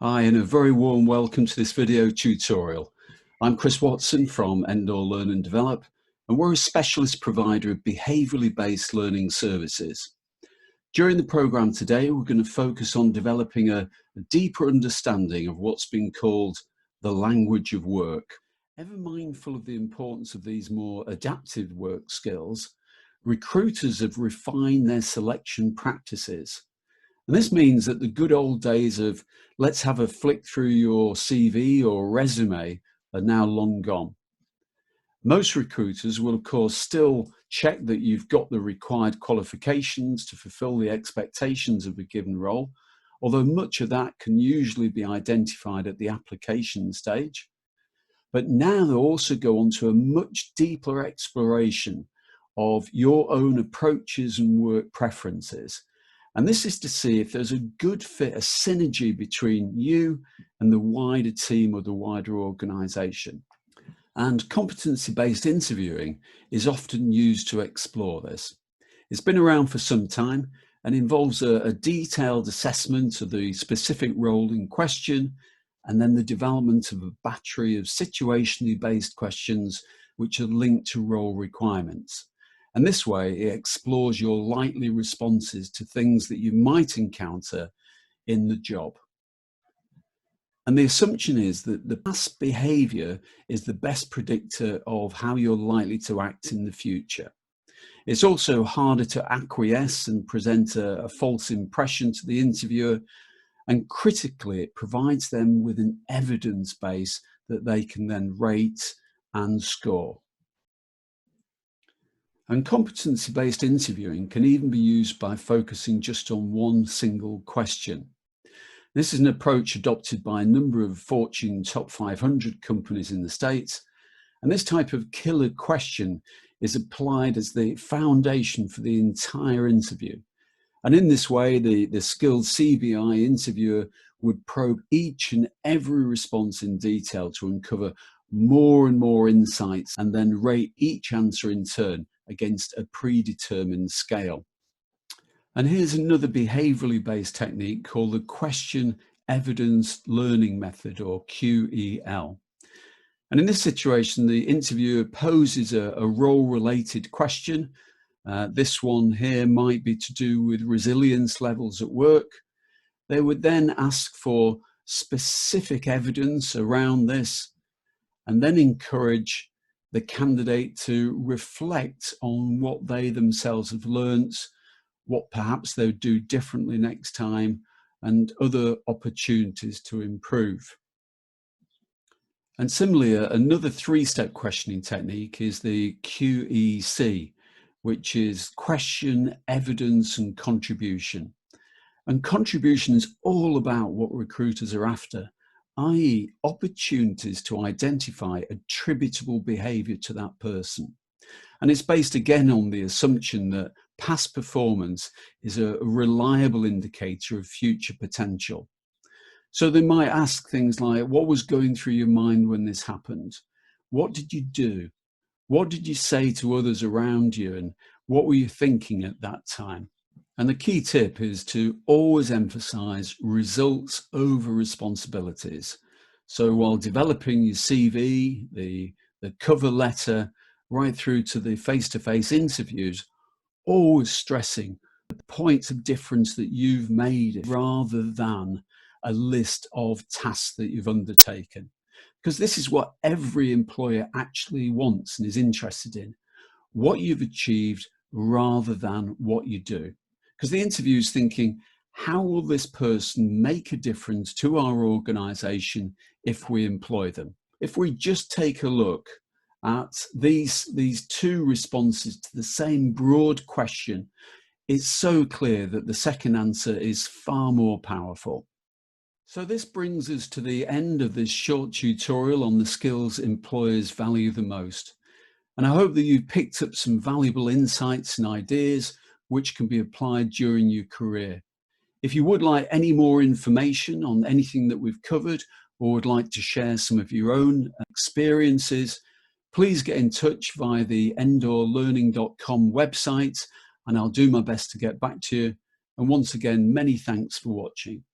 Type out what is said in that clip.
Hi, and a very warm welcome to this video tutorial. I'm Chris Watson from Endor Learn and Develop, and we're a specialist provider of behaviorally based learning services. During the program today, we're going to focus on developing a deeper understanding of what's been called the language of work. Ever mindful of the importance of these more adaptive work skills, recruiters have refined their selection practices. And this means that the good old days of let's have a flick through your CV or resume are now long gone. Most recruiters will, of course, still check that you've got the required qualifications to fulfill the expectations of a given role, although much of that can usually be identified at the application stage. But now they'll also go on to a much deeper exploration of your own approaches and work preferences. And this is to see if there's a good fit, a synergy between you and the wider team or the wider organization. And competency-based interviewing is often used to explore this. It's been around for some time and involves a detailed assessment of the specific role in question, and then the development of a battery of situationally based questions which are linked to role requirements. And this way, it explores your likely responses to things that you might encounter in the job. And the assumption is that the past behavior is the best predictor of how you're likely to act in the future. It's also harder to acquiesce and present a false impression to the interviewer. And critically, it provides them with an evidence base that they can then rate and score. And competency-based interviewing can even be used by focusing just on one single question. This is an approach adopted by a number of Fortune top 500 companies in the States. And this type of killer question is applied as the foundation for the entire interview. And in this way, the skilled CBI interviewer would probe each and every response in detail to uncover more and more insights, and then rate each answer in turn against a predetermined scale. And here's another behaviorally based technique called the question evidence learning method, or QEL. And in this situation, the interviewer poses a role-related question. This one here might be to do with resilience levels at work. They would then ask for specific evidence around this, and then encourage the candidate to reflect on what they themselves have learnt, what perhaps they would do differently next time, and other opportunities to improve. And similarly, another three-step questioning technique is the QEC, which is question, evidence, and contribution. And contribution is all about what recruiters are after, i.e. opportunities to identify attributable behavior to that person. And it's based again on the assumption that past performance is a reliable indicator of future potential. So they might ask things like, what was going through your mind when this happened? What did you do? What did you say to others around you? And what were you thinking at that time? And the key tip is to always emphasize results over responsibilities. So while developing your CV, the cover letter, right through to the face-to-face interviews, always stressing the points of difference that you've made rather than a list of tasks that you've undertaken. Because this is what every employer actually wants and is interested in, what you've achieved rather than what you do. Because the interview is thinking, how will this person make a difference to our organization if we employ them? If we just take a look at these two responses to the same broad question, it's so clear that the second answer is far more powerful. So this brings us to the end of this short tutorial on the skills employers value the most. And I hope that you've picked up some valuable insights and ideas which can be applied during your career. If you would like any more information on anything that we've covered, or would like to share some of your own experiences, please get in touch via the endorlearning.com website, and I'll do my best to get back to you. And once again, many thanks for watching.